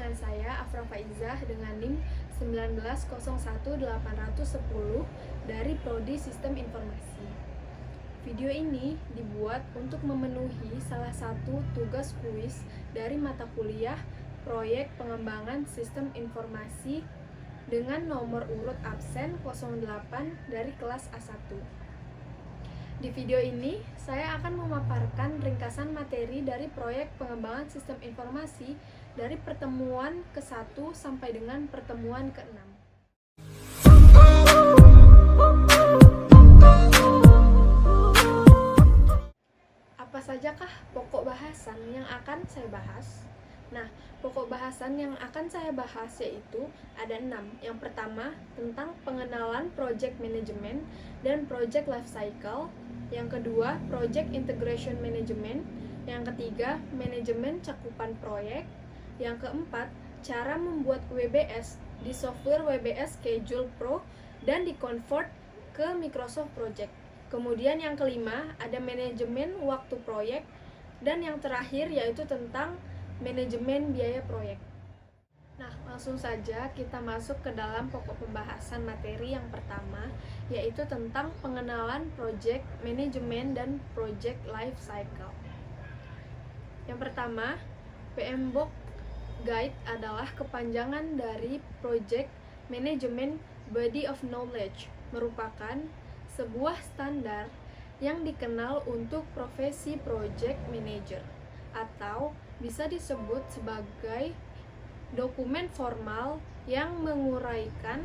dengan saya Afra Faizah dengan NIM 1901810 dari Prodi Sistem Informasi. Video ini dibuat untuk memenuhi salah satu tugas kuis dari mata kuliah Proyek Pengembangan Sistem Informasi dengan nomor urut absen 08 dari kelas A1. Di video ini, saya akan memaparkan ringkasan materi dari proyek pengembangan sistem informasi dari pertemuan ke-1 sampai dengan pertemuan ke-6. Apa sajakah pokok bahasan yang akan saya bahas? Nah, pokok bahasan yang akan saya bahas yaitu ada 6. Yang pertama, tentang pengenalan project management dan project life cycle. Yang kedua, project integration management. Yang ketiga, manajemen cakupan proyek. Yang keempat, cara membuat WBS di software WBS Schedule Pro dan di-convert ke Microsoft Project. Kemudian yang kelima, ada manajemen waktu proyek. Dan yang terakhir yaitu tentang manajemen biaya proyek. Nah, langsung saja kita masuk ke dalam pokok pembahasan materi yang pertama, yaitu tentang pengenalan project management dan project life cycle. Yang pertama, PMBOK Guide adalah kepanjangan dari Project Management Body of Knowledge, merupakan sebuah standar yang dikenal untuk profesi project manager, atau bisa disebut sebagai dokumen formal yang menguraikan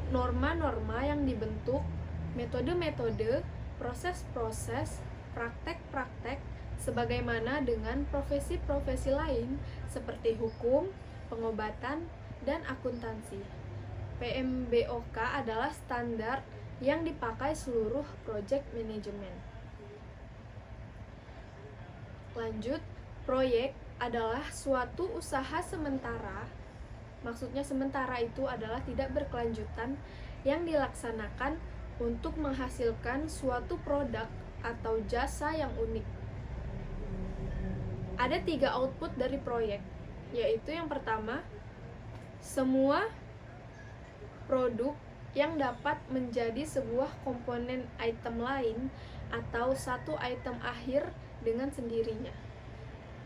norma-norma yang dibentuk, metode-metode, proses-proses, praktek-praktek, sebagaimana dengan profesi-profesi lain seperti hukum, pengobatan, dan akuntansi. PMBOK adalah standar yang dipakai seluruh project management. Lanjut, proyek adalah suatu usaha sementara. Maksudnya sementara itu adalah tidak berkelanjutan yang dilaksanakan untuk menghasilkan suatu produk atau jasa yang unik. Ada 3 output dari proyek, yaitu yang pertama, semua produk yang dapat menjadi sebuah komponen item lain atau satu item akhir dengan sendirinya.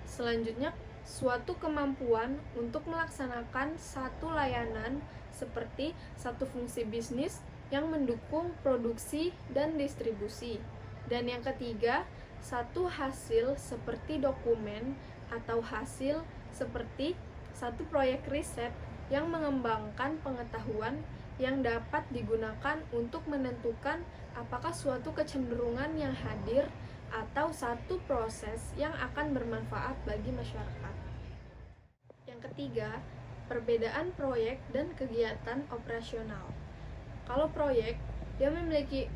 Selanjutnya, suatu kemampuan untuk melaksanakan satu layanan seperti satu fungsi bisnis yang mendukung produksi dan distribusi. Dan yang ketiga, satu hasil seperti dokumen atau hasil seperti satu proyek riset yang mengembangkan pengetahuan yang dapat digunakan untuk menentukan apakah suatu kecenderungan yang hadir atau satu proses yang akan bermanfaat bagi masyarakat. Yang ketiga, perbedaan proyek dan kegiatan operasional. Kalau proyek, dia memiliki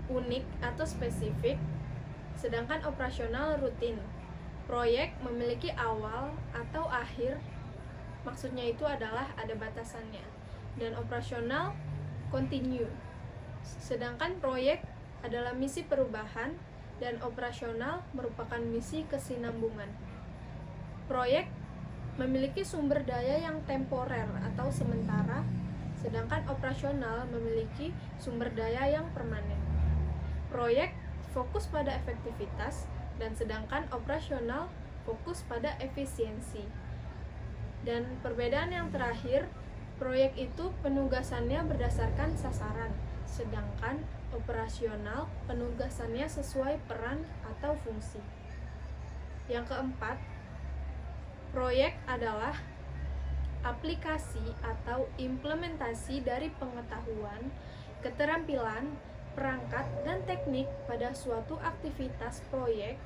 unik atau spesifik, sedangkan operasional rutin. Proyek memiliki awal atau akhir, maksudnya itu adalah ada batasannya. Dan operasional continue. Sedangkan proyek adalah misi perubahan dan operasional merupakan misi kesinambungan. Proyek memiliki sumber daya yang temporer atau sementara, sedangkan operasional memiliki sumber daya yang permanen. Proyek fokus pada efektivitas dan sedangkan operasional fokus pada efisiensi. Dan perbedaan yang terakhir, proyek itu penugasannya berdasarkan sasaran, sedangkan operasional penugasannya sesuai peran atau fungsi. Yang keempat, proyek adalah aplikasi atau implementasi dari pengetahuan, keterampilan, perangkat, dan teknik pada suatu aktivitas proyek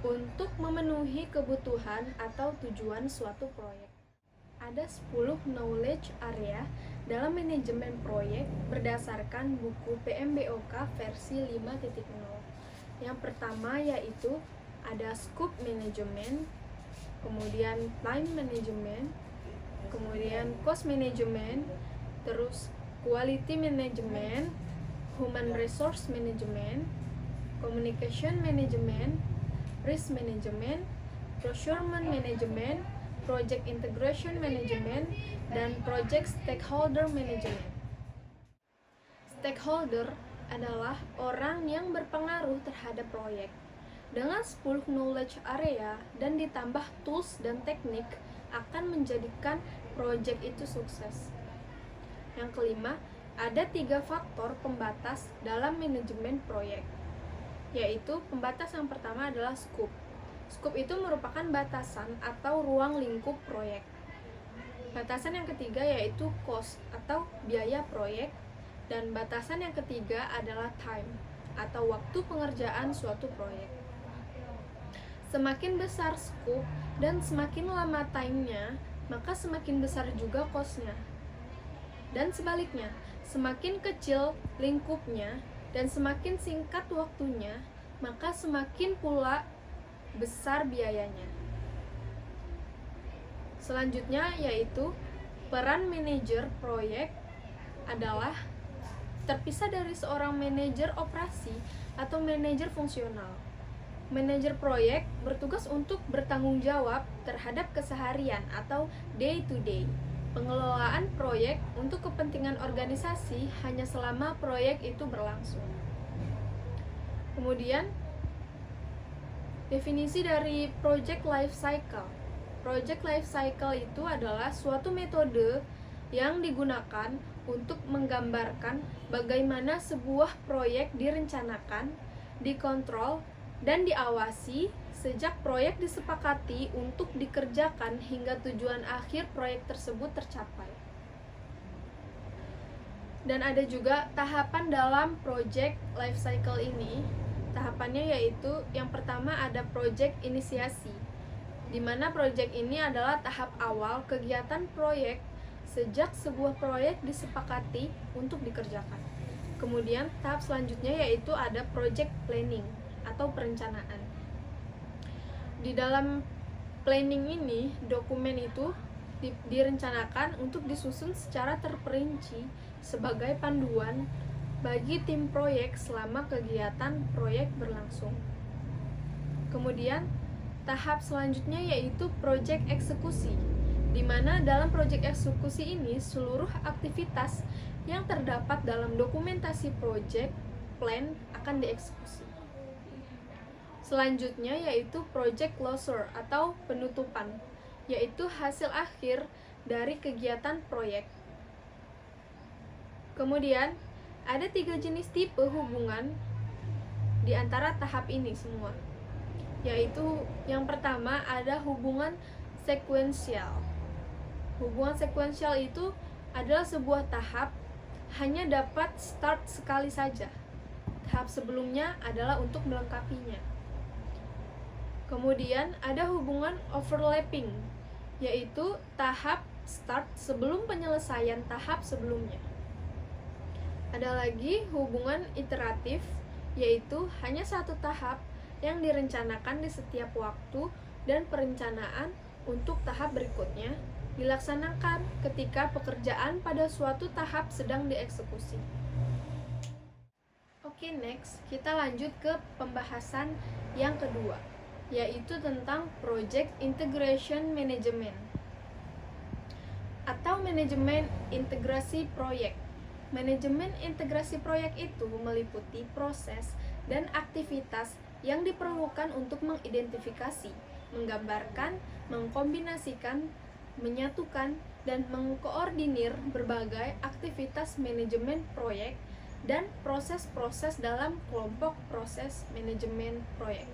untuk memenuhi kebutuhan atau tujuan suatu proyek. Ada 10 knowledge area dalam manajemen proyek berdasarkan buku PMBOK versi 5.0. Yang pertama yaitu ada scope management, kemudian time management, kemudian cost management, terus quality management, human resource management, communication management, risk management, procurement management, Project Integration Management, dan Project Stakeholder Management. Stakeholder adalah orang yang berpengaruh terhadap proyek. Dengan 10 knowledge area dan ditambah tools dan teknik akan menjadikan proyek itu sukses. Yang kelima, ada 3 faktor pembatas dalam manajemen proyek, yaitu pembatas yang pertama adalah scope. Scope itu merupakan batasan atau ruang lingkup proyek. Batasan yang ketiga yaitu cost atau biaya proyek, dan batasan yang ketiga adalah time atau waktu pengerjaan suatu proyek. Semakin besar scope dan semakin lama time-nya, maka semakin besar juga cost-nya. Dan sebaliknya, semakin kecil lingkupnya dan semakin singkat waktunya, maka semakin pula besar biayanya. Selanjutnya yaitu peran manajer proyek adalah terpisah dari seorang manajer operasi atau manajer fungsional. Manajer proyek bertugas untuk bertanggung jawab terhadap keseharian atau day to day pengelolaan proyek untuk kepentingan organisasi hanya selama proyek itu berlangsung. Kemudian, definisi dari project life cycle. Project life cycle itu adalah suatu metode yang digunakan untuk menggambarkan bagaimana sebuah proyek direncanakan, dikontrol, dan diawasi sejak proyek disepakati untuk dikerjakan hingga tujuan akhir proyek tersebut tercapai. Dan ada juga tahapan dalam project life cycle ini. Tahapannya yaitu yang pertama ada project inisiasi, di mana project ini adalah tahap awal kegiatan proyek sejak sebuah proyek disepakati untuk dikerjakan. Kemudian tahap selanjutnya yaitu ada project planning atau perencanaan. Di dalam planning ini, dokumen itu direncanakan untuk disusun secara terperinci sebagai panduan bagi tim proyek selama kegiatan proyek berlangsung. Kemudian tahap selanjutnya yaitu project eksekusi, di mana dalam proyek eksekusi ini seluruh aktivitas yang terdapat dalam dokumentasi proyek plan akan dieksekusi. Selanjutnya yaitu project closure atau penutupan, yaitu hasil akhir dari kegiatan proyek. Kemudian ada 3 jenis tipe hubungan di antara tahap ini semua, yaitu yang pertama ada hubungan sekuensial. Hubungan sekuensial itu adalah sebuah tahap hanya dapat start sekali saja. Tahap sebelumnya adalah untuk melengkapinya. Kemudian ada hubungan overlapping, yaitu tahap start sebelum penyelesaian tahap sebelumnya. Ada lagi hubungan iteratif, yaitu hanya satu tahap yang direncanakan di setiap waktu dan perencanaan untuk tahap berikutnya dilaksanakan ketika pekerjaan pada suatu tahap sedang dieksekusi. Oke, next kita lanjut ke pembahasan yang kedua, yaitu tentang Project Integration Management atau manajemen integrasi proyek. Manajemen integrasi proyek itu meliputi proses dan aktivitas yang diperlukan untuk mengidentifikasi, menggambarkan, mengkombinasikan, menyatukan, dan mengkoordinir berbagai aktivitas manajemen proyek dan proses-proses dalam kelompok proses manajemen proyek.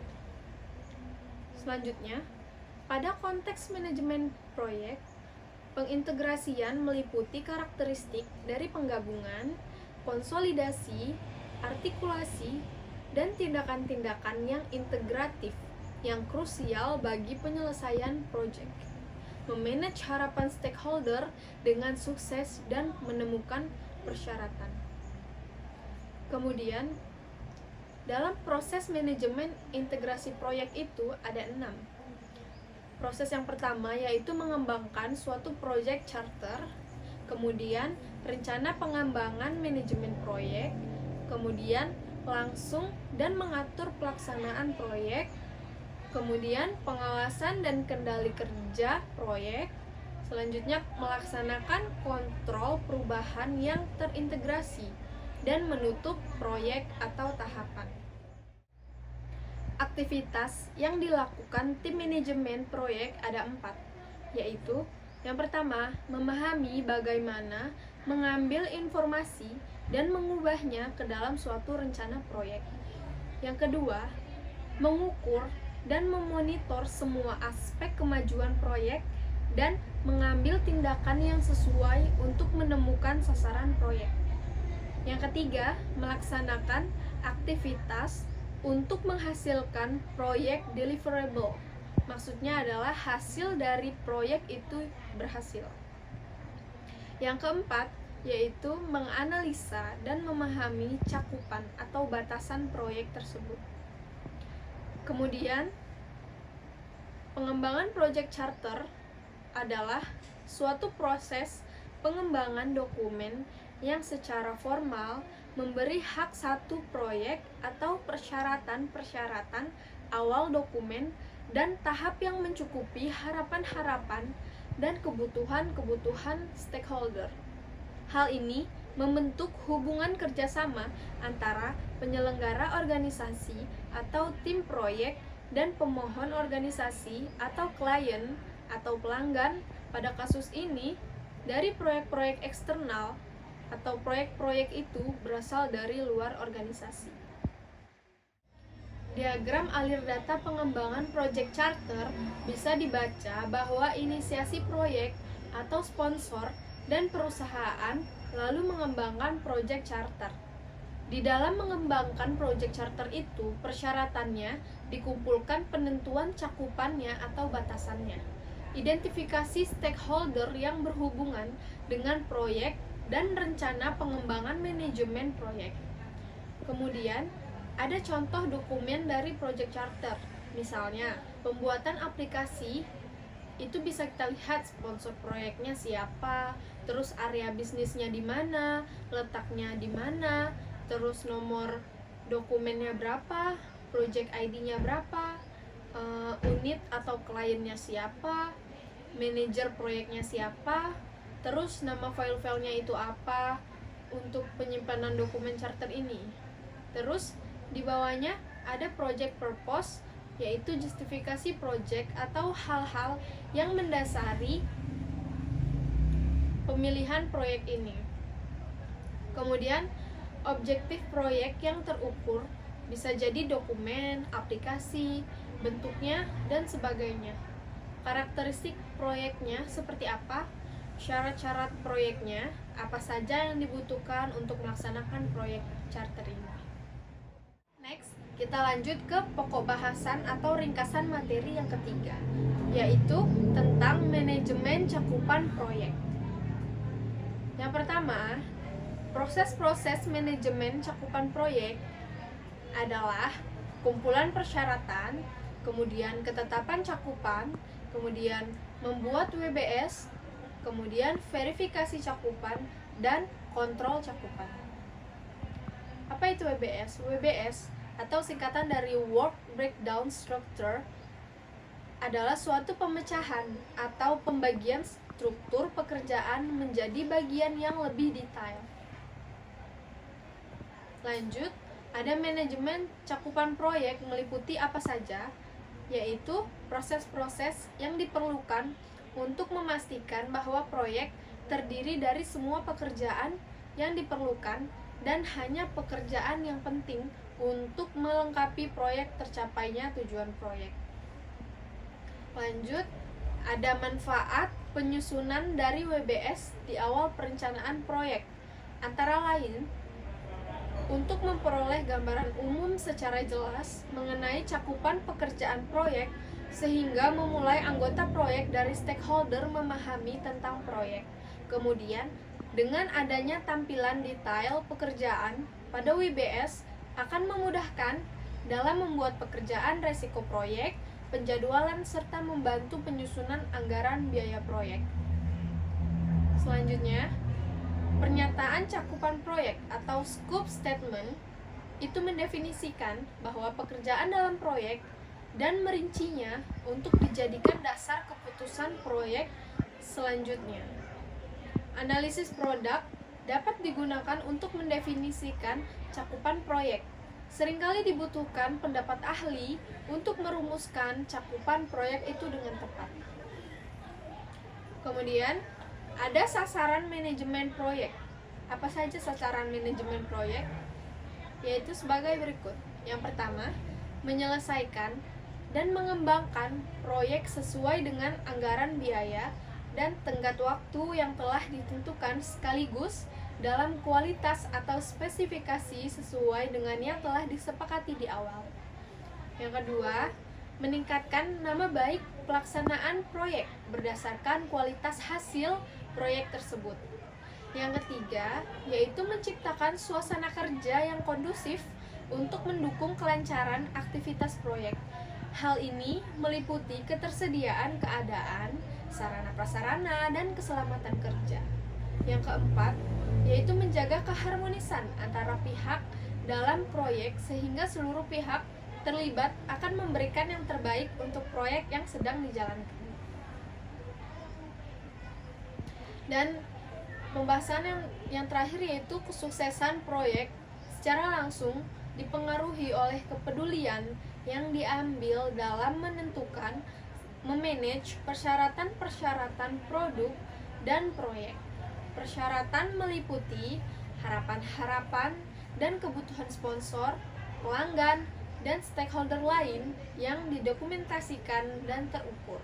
Selanjutnya, pada konteks manajemen proyek, pengintegrasian meliputi karakteristik dari penggabungan, konsolidasi, artikulasi, dan tindakan-tindakan yang integratif yang krusial bagi penyelesaian proyek, memanage harapan stakeholder dengan sukses dan menemukan persyaratan. Kemudian, dalam proses manajemen integrasi proyek itu ada 6. Proses yang pertama yaitu mengembangkan suatu proyek charter, kemudian rencana pengembangan manajemen proyek, kemudian langsung dan mengatur pelaksanaan proyek, Kemudian pengawasan dan kendali kerja proyek. Selanjutnya melaksanakan kontrol perubahan yang terintegrasi dan menutup proyek atau tahapan. Aktivitas yang dilakukan tim manajemen proyek ada 4, yaitu yang pertama, memahami bagaimana mengambil informasi dan mengubahnya ke dalam suatu rencana proyek. Yang kedua, mengukur dan memonitor semua aspek kemajuan proyek dan mengambil tindakan yang sesuai untuk menemukan sasaran proyek. Yang ketiga, melaksanakan aktivitas untuk menghasilkan proyek deliverable. Maksudnya adalah hasil dari proyek itu berhasil. Yang keempat, yaitu menganalisa dan memahami cakupan atau batasan proyek tersebut. Kemudian, pengembangan project charter adalah suatu proses pengembangan dokumen yang secara formal memberi hak satu proyek atau persyaratan-persyaratan awal dokumen dan tahap yang mencukupi harapan-harapan dan kebutuhan-kebutuhan stakeholder. Hal ini membentuk hubungan kerjasama antara penyelenggara organisasi atau tim proyek dan pemohon organisasi atau klien atau pelanggan. Pada kasus ini, dari proyek-proyek eksternal atau proyek-proyek itu berasal dari luar organisasi. Diagram alir data pengembangan project charter bisa dibaca bahwa inisiasi proyek atau sponsor dan perusahaan lalu mengembangkan project charter. Di dalam mengembangkan project charter itu, persyaratannya dikumpulkan penentuan cakupannya atau batasannya, identifikasi stakeholder yang berhubungan dengan proyek, dan rencana pengembangan manajemen proyek. Kemudian, ada contoh dokumen dari project charter. Misalnya, pembuatan aplikasi itu bisa kita lihat sponsor proyeknya siapa, terus area bisnisnya di mana, letaknya di mana, terus nomor dokumennya berapa, project ID-nya berapa, unit atau kliennya siapa, manajer proyeknya siapa, terus nama file-filenya itu apa untuk penyimpanan dokumen charter ini. Terus di bawahnya ada project purpose, yaitu justifikasi project atau hal-hal yang mendasari pemilihan proyek ini. Kemudian objektif proyek yang terukur bisa jadi dokumen, aplikasi, bentuknya, dan sebagainya. Karakteristik proyeknya seperti apa, syarat-syarat proyeknya, apa saja yang dibutuhkan untuk melaksanakan proyek charter ini. Next, kita lanjut ke pokok bahasan atau ringkasan materi yang ketiga, yaitu tentang manajemen cakupan proyek. Yang pertama, proses-proses manajemen cakupan proyek adalah kumpulan persyaratan, kemudian ketetapan cakupan, kemudian membuat WBS, kemudian verifikasi cakupan, dan kontrol cakupan. Apa itu WBS? WBS atau singkatan dari Work Breakdown Structure adalah suatu pemecahan atau pembagian struktur pekerjaan menjadi bagian yang lebih detail. Lanjut, ada manajemen cakupan proyek meliputi apa saja, yaitu proses-proses yang diperlukan untuk memastikan bahwa proyek terdiri dari semua pekerjaan yang diperlukan dan hanya pekerjaan yang penting untuk melengkapi proyek tercapainya tujuan proyek. Lanjut, ada manfaat penyusunan dari WBS di awal perencanaan proyek, antara lain untuk memperoleh gambaran umum secara jelas mengenai cakupan pekerjaan proyek sehingga memulai anggota proyek dari stakeholder memahami tentang proyek. Kemudian, dengan adanya tampilan detail pekerjaan pada WBS akan memudahkan dalam membuat pekerjaan resiko proyek, penjadwalan, serta membantu penyusunan anggaran biaya proyek. Selanjutnya, pernyataan cakupan proyek atau scope statement itu mendefinisikan bahwa pekerjaan dalam proyek dan merincinya untuk dijadikan dasar keputusan proyek selanjutnya. Analisis produk dapat digunakan untuk mendefinisikan cakupan proyek. Seringkali dibutuhkan pendapat ahli untuk merumuskan cakupan proyek itu dengan tepat. Kemudian, ada sasaran manajemen proyek. Apa saja sasaran manajemen proyek? Yaitu sebagai berikut. Yang pertama, menyelesaikan dan mengembangkan proyek sesuai dengan anggaran biaya dan tenggat waktu yang telah ditentukan sekaligus dalam kualitas atau spesifikasi sesuai dengan yang telah disepakati di awal. Yang kedua, meningkatkan nama baik pelaksanaan proyek berdasarkan kualitas hasil proyek tersebut. Yang ketiga, yaitu menciptakan suasana kerja yang kondusif untuk mendukung kelancaran aktivitas proyek. Hal ini meliputi ketersediaan keadaan, sarana prasarana, dan keselamatan kerja. Yang keempat, yaitu menjaga keharmonisan antara pihak dalam proyek sehingga seluruh pihak terlibat akan memberikan yang terbaik untuk proyek yang sedang dijalankan. Dan pembahasan yang terakhir yaitu kesuksesan proyek secara langsung dipengaruhi oleh kepedulian yang diambil dalam menentukan, memanage persyaratan-persyaratan produk dan proyek. Persyaratan meliputi harapan-harapan dan kebutuhan sponsor, pelanggan, dan stakeholder lain yang didokumentasikan dan terukur.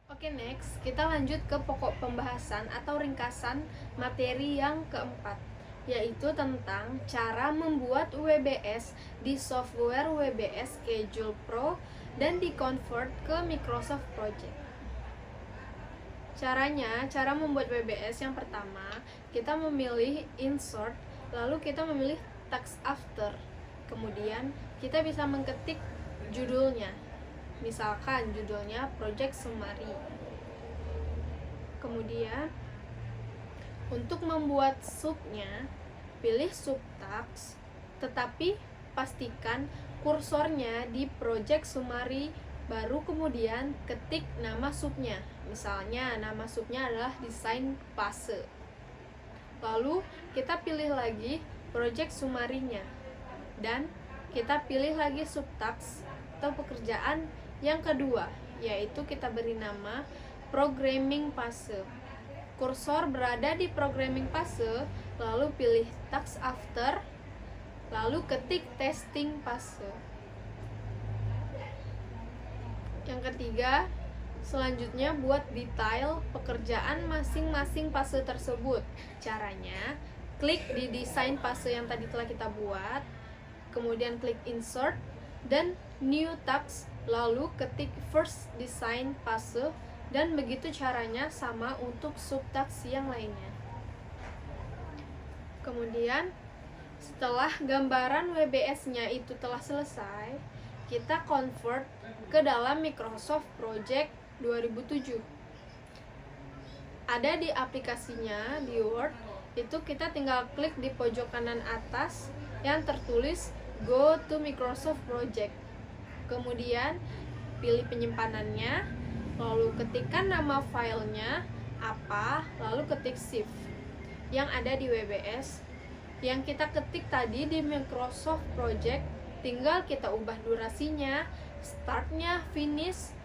Oke, next, kita lanjut ke pokok pembahasan atau ringkasan materi yang keempat, yaitu tentang cara membuat WBS di software WBS Schedule Pro dan di-convert ke Microsoft Project. Cara membuat WBS yang pertama, kita memilih insert, lalu kita memilih text after. Kemudian, kita bisa mengetik judulnya. Misalkan judulnya Project Summary. Kemudian untuk membuat subnya, pilih subtext, tetapi pastikan kursornya di Project Summary, baru kemudian ketik nama subnya. Misalnya nama subnya adalah desain fase. Lalu kita pilih lagi Project Summary-nya dan kita pilih lagi subtext atau pekerjaan yang kedua, yaitu kita beri nama Programming Fase. Kursor berada di Programming Fase, lalu pilih Text After, lalu ketik Testing Fase. Yang ketiga, selanjutnya buat detail pekerjaan masing-masing fase tersebut. Caranya, klik di desain fase yang tadi telah kita buat, kemudian klik Insert dan New Tabs, lalu ketik First Design Fase, dan begitu caranya sama untuk subtext yang lainnya. Kemudian setelah gambaran WBS-nya itu telah selesai, kita convert ke dalam Microsoft Project 2007. Ada di aplikasinya di Word, itu kita tinggal klik di pojok kanan atas yang tertulis Go to Microsoft Project. Kemudian pilih penyimpanannya, lalu ketikkan nama filenya apa, lalu ketik save yang ada di WBS. Yang kita ketik tadi di Microsoft Project, tinggal kita ubah durasinya, startnya, finish,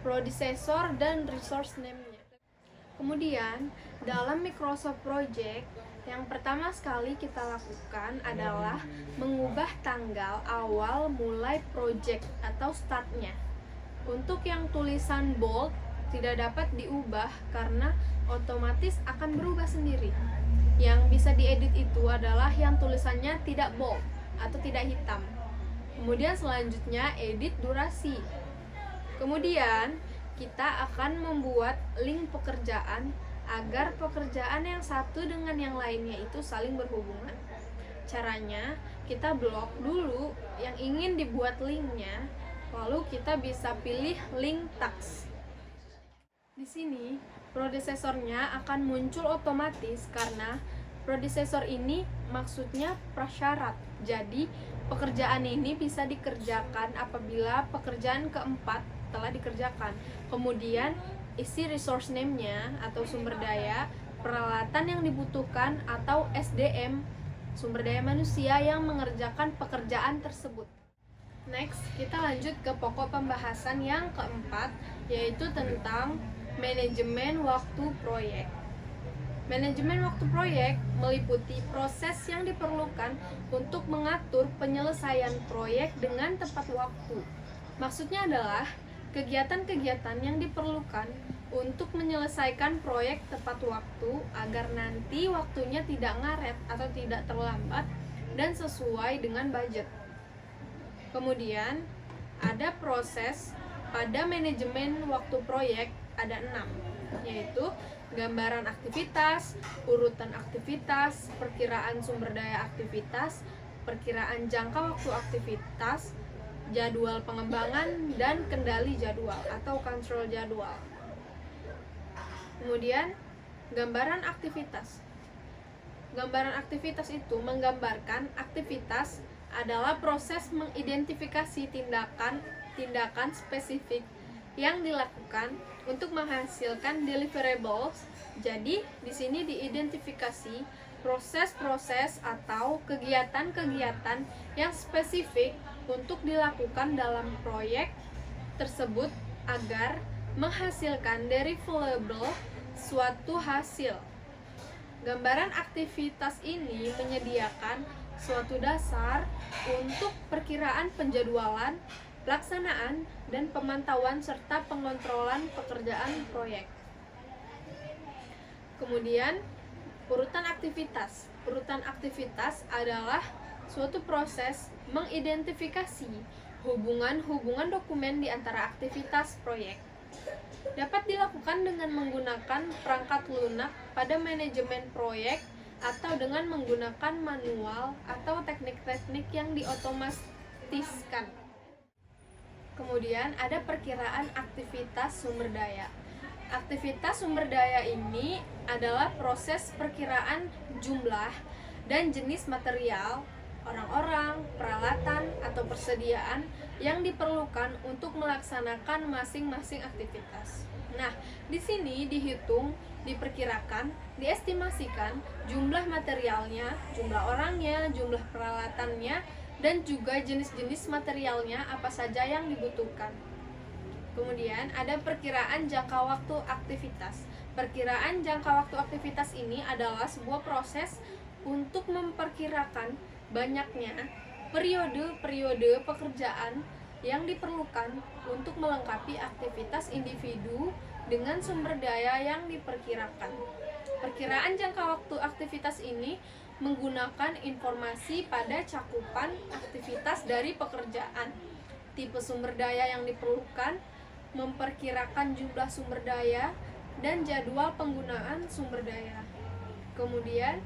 predecessor, dan resource name-nya. Kemudian dalam Microsoft Project, yang pertama sekali kita lakukan adalah mengubah tanggal awal mulai project atau startnya. Untuk yang tulisan bold tidak dapat diubah karena otomatis akan berubah sendiri. Yang bisa diedit itu adalah yang tulisannya tidak bold atau tidak hitam. Kemudian selanjutnya edit durasi. Kemudian kita akan membuat link pekerjaan agar pekerjaan yang satu dengan yang lainnya itu saling berhubungan. Caranya, kita blok dulu yang ingin dibuat linknya, lalu kita bisa pilih link text. Di sini, prosesornya akan muncul otomatis karena Predecessor ini maksudnya prasyarat. Jadi, pekerjaan ini bisa dikerjakan apabila pekerjaan keempat telah dikerjakan. Kemudian, isi resource name-nya atau sumber daya, peralatan yang dibutuhkan atau SDM, sumber daya manusia yang mengerjakan pekerjaan tersebut. Next, kita lanjut ke pokok pembahasan yang keempat, yaitu tentang manajemen waktu proyek. Manajemen waktu proyek meliputi proses yang diperlukan untuk mengatur penyelesaian proyek dengan tepat waktu. Maksudnya adalah kegiatan-kegiatan yang diperlukan untuk menyelesaikan proyek tepat waktu agar nanti waktunya tidak ngaret atau tidak terlambat dan sesuai dengan budget. Kemudian, ada proses pada manajemen waktu proyek ada 6, yaitu gambaran aktivitas, urutan aktivitas, perkiraan sumber daya aktivitas, perkiraan jangka waktu aktivitas, jadwal pengembangan, dan kendali jadwal atau kontrol jadwal. Kemudian, gambaran aktivitas. Gambaran aktivitas itu menggambarkan aktivitas adalah proses mengidentifikasi tindakan spesifik yang dilakukan untuk menghasilkan deliverables. Jadi, di sini diidentifikasi proses-proses atau kegiatan-kegiatan yang spesifik untuk dilakukan dalam proyek tersebut agar menghasilkan deliverable suatu hasil. Gambaran aktivitas ini menyediakan suatu dasar untuk perkiraan penjadwalan, pelaksanaan, dan pemantauan serta pengontrolan pekerjaan proyek. Kemudian, urutan aktivitas. Urutan aktivitas adalah suatu proses mengidentifikasi hubungan-hubungan dokumen di antara aktivitas proyek. Dapat dilakukan dengan menggunakan perangkat lunak pada manajemen proyek atau dengan menggunakan manual atau teknik-teknik yang diotomatiskan. Kemudian ada perkiraan aktivitas sumber daya. Aktivitas sumber daya ini adalah proses perkiraan jumlah dan jenis material, orang-orang, peralatan, atau persediaan yang diperlukan untuk melaksanakan masing-masing aktivitas. Nah, di sini dihitung, diperkirakan, diestimasikan jumlah materialnya, jumlah orangnya, jumlah peralatannya, dan juga jenis-jenis materialnya apa saja yang dibutuhkan. Kemudian ada perkiraan jangka waktu aktivitas. Perkiraan jangka waktu aktivitas ini adalah sebuah proses untuk memperkirakan banyaknya periode-periode pekerjaan yang diperlukan untuk melengkapi aktivitas individu dengan sumber daya yang diperkirakan. Perkiraan jangka waktu aktivitas ini menggunakan informasi pada cakupan aktivitas dari pekerjaan, tipe sumber daya yang diperlukan, memperkirakan jumlah sumber daya, dan jadwal penggunaan sumber daya. Kemudian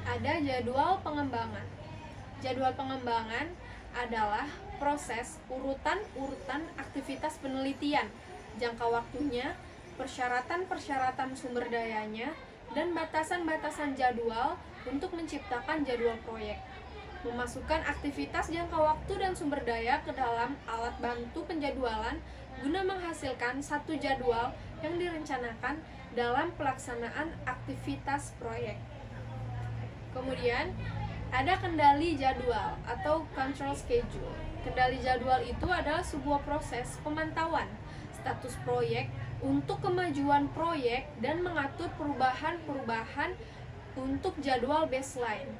ada jadwal pengembangan. Jadwal pengembangan adalah proses urutan-urutan aktivitas penelitian, jangka waktunya, persyaratan-persyaratan sumber dayanya, dan batasan-batasan jadwal untuk menciptakan jadwal proyek. Memasukkan aktivitas, jangka waktu, dan sumber daya ke dalam alat bantu penjadwalan guna menghasilkan satu jadwal yang direncanakan dalam pelaksanaan aktivitas proyek. Kemudian ada kendali jadwal atau control schedule. Kendali jadwal itu adalah sebuah proses pemantauan status proyek untuk kemajuan proyek dan mengatur perubahan-perubahan untuk jadwal baseline.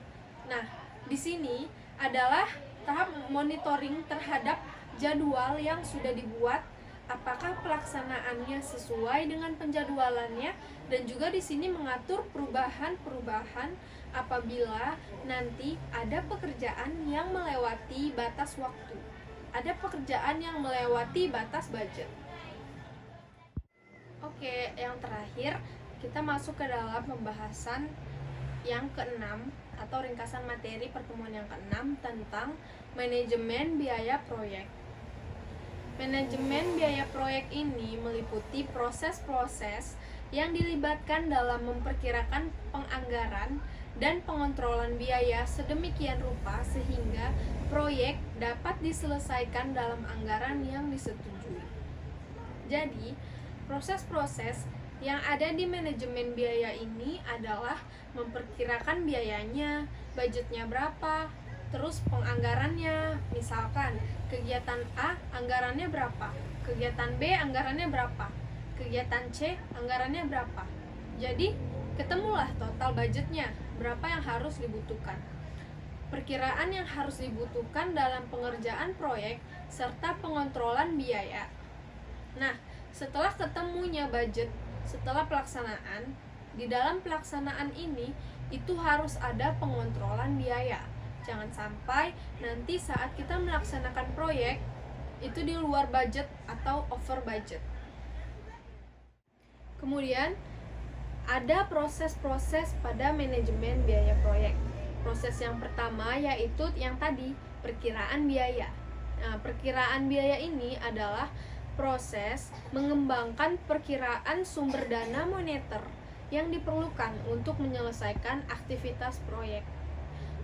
Nah, di sini adalah tahap monitoring terhadap jadwal yang sudah dibuat, apakah pelaksanaannya sesuai dengan penjadwalannya, dan juga di sini mengatur perubahan-perubahan apabila nanti ada pekerjaan yang melewati batas waktu, ada pekerjaan yang melewati batas budget. Oke, yang terakhir kita masuk ke dalam pembahasan yang keenam atau ringkasan materi pertemuan yang keenam tentang manajemen biaya proyek. Manajemen biaya proyek ini meliputi proses-proses yang dilibatkan dalam memperkirakan penganggaran dan pengontrolan biaya sedemikian rupa sehingga proyek dapat diselesaikan dalam anggaran yang disetujui. Jadi, proses-proses yang ada di manajemen biaya ini adalah memperkirakan biayanya, budgetnya berapa, terus penganggarannya, misalkan kegiatan A anggarannya berapa, kegiatan B anggarannya berapa, kegiatan C anggarannya berapa. Jadi, ketemulah total budgetnya, berapa yang harus dibutuhkan. Perkiraan yang harus dibutuhkan dalam pengerjaan proyek serta pengontrolan biaya. Nah, setelah ketemunya budget, setelah pelaksanaan, di dalam pelaksanaan ini itu harus ada pengontrolan biaya. Jangan sampai nanti saat kita melaksanakan proyek itu di luar budget atau over budget. Kemudian ada proses-proses pada manajemen biaya proyek. Proses yang pertama yaitu yang tadi, perkiraan biaya. Nah, perkiraan biaya ini adalah proses mengembangkan perkiraan sumber dana moneter yang diperlukan untuk menyelesaikan aktivitas proyek.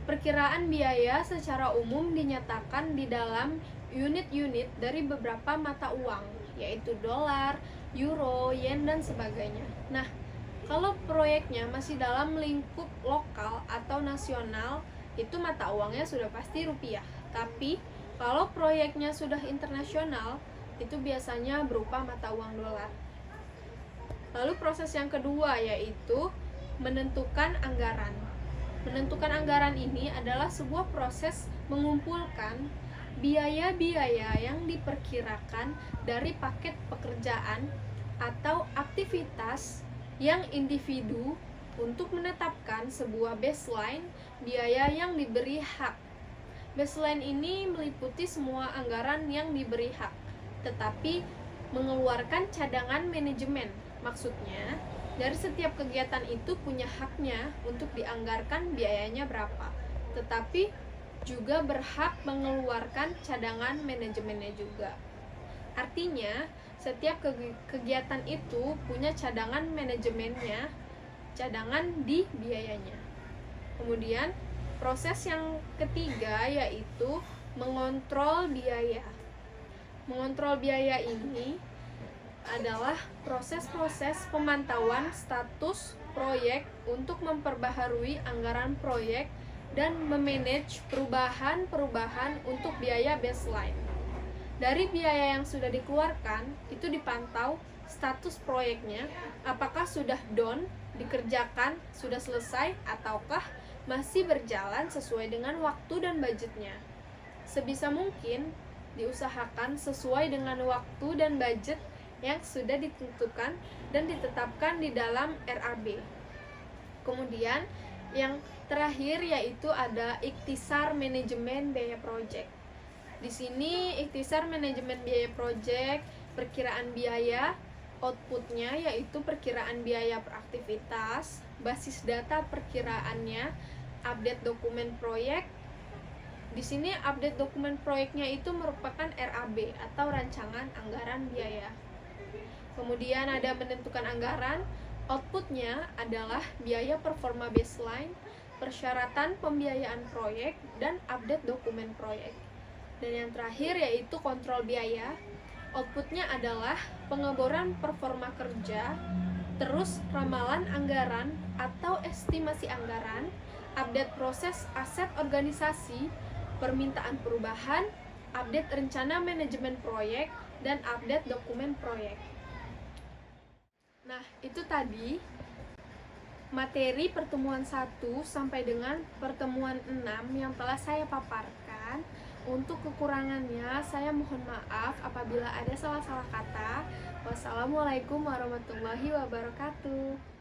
Perkiraan biaya secara umum dinyatakan di dalam unit-unit dari beberapa mata uang, yaitu dolar, euro, yen, dan sebagainya. Nah, kalau proyeknya masih dalam lingkup lokal atau nasional, itu mata uangnya sudah pasti rupiah. Tapi, kalau proyeknya sudah internasional, itu biasanya berupa mata uang dolar. Lalu proses yang kedua yaitu menentukan anggaran. Menentukan anggaran ini adalah sebuah proses mengumpulkan biaya-biaya yang diperkirakan dari paket pekerjaan atau aktivitas yang individu untuk menetapkan sebuah baseline biaya yang diberi hak. Baseline ini meliputi semua anggaran yang diberi hak, tetapi mengeluarkan cadangan manajemen. Maksudnya, dari setiap kegiatan itu punya haknya untuk dianggarkan biayanya berapa, tetapi juga berhak mengeluarkan cadangan manajemennya juga. Artinya, setiap kegiatan itu punya cadangan manajemennya, cadangan di biayanya. Kemudian, proses yang ketiga yaitu mengontrol biaya. Mengontrol biaya ini adalah proses-proses pemantauan status proyek untuk memperbaharui anggaran proyek dan memanage perubahan-perubahan untuk biaya baseline. Dari biaya yang sudah dikeluarkan, itu dipantau status proyeknya, apakah sudah done, dikerjakan, sudah selesai, ataukah masih berjalan sesuai dengan waktu dan budgetnya. Sebisa mungkin, diusahakan sesuai dengan waktu dan budget yang sudah ditentukan dan ditetapkan di dalam RAB. Kemudian yang terakhir yaitu ada ikhtisar manajemen biaya proyek. Di sini ikhtisar manajemen biaya proyek, perkiraan biaya, outputnya yaitu perkiraan biaya per aktivitas, basis data perkiraannya, update dokumen proyek. Di sini update dokumen proyeknya itu merupakan RAB atau rancangan anggaran biaya. Kemudian ada menentukan anggaran, outputnya adalah biaya performa baseline, persyaratan pembiayaan proyek, dan update dokumen proyek. Dan yang terakhir yaitu kontrol biaya, outputnya adalah pengeboran performa kerja, terus ramalan anggaran atau estimasi anggaran, update proses aset organisasi, permintaan perubahan, update rencana manajemen proyek, dan update dokumen proyek. Nah, itu tadi materi pertemuan 1 sampai dengan pertemuan 6 yang telah saya paparkan. Untuk kekurangannya, saya mohon maaf apabila ada salah-salah kata. Wassalamualaikum warahmatullahi wabarakatuh.